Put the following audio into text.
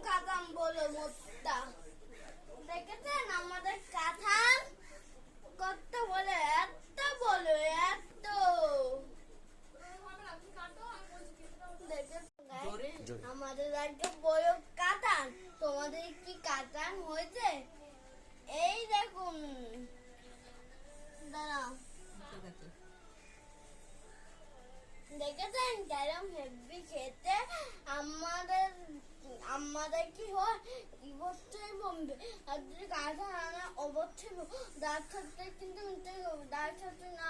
কাতাম বলো মোটটা। দেখেছেন আমাদের কাঁঠাল কত বলে, এত বলো, এত আমাদের একটা বড় কাতান। তোমাদের কি কাতান হয়েছে? এই দেখুন, দাঁড়াও, দেখেছেন কেরম হেভি খেতে। আমাদের আমাদের কি হয়, অবশ্যই বলবে আর যদি কাঁঠাল আনা অবশ্যই দাঁত থাকতে, কিন্তু দাঁত থাকতে না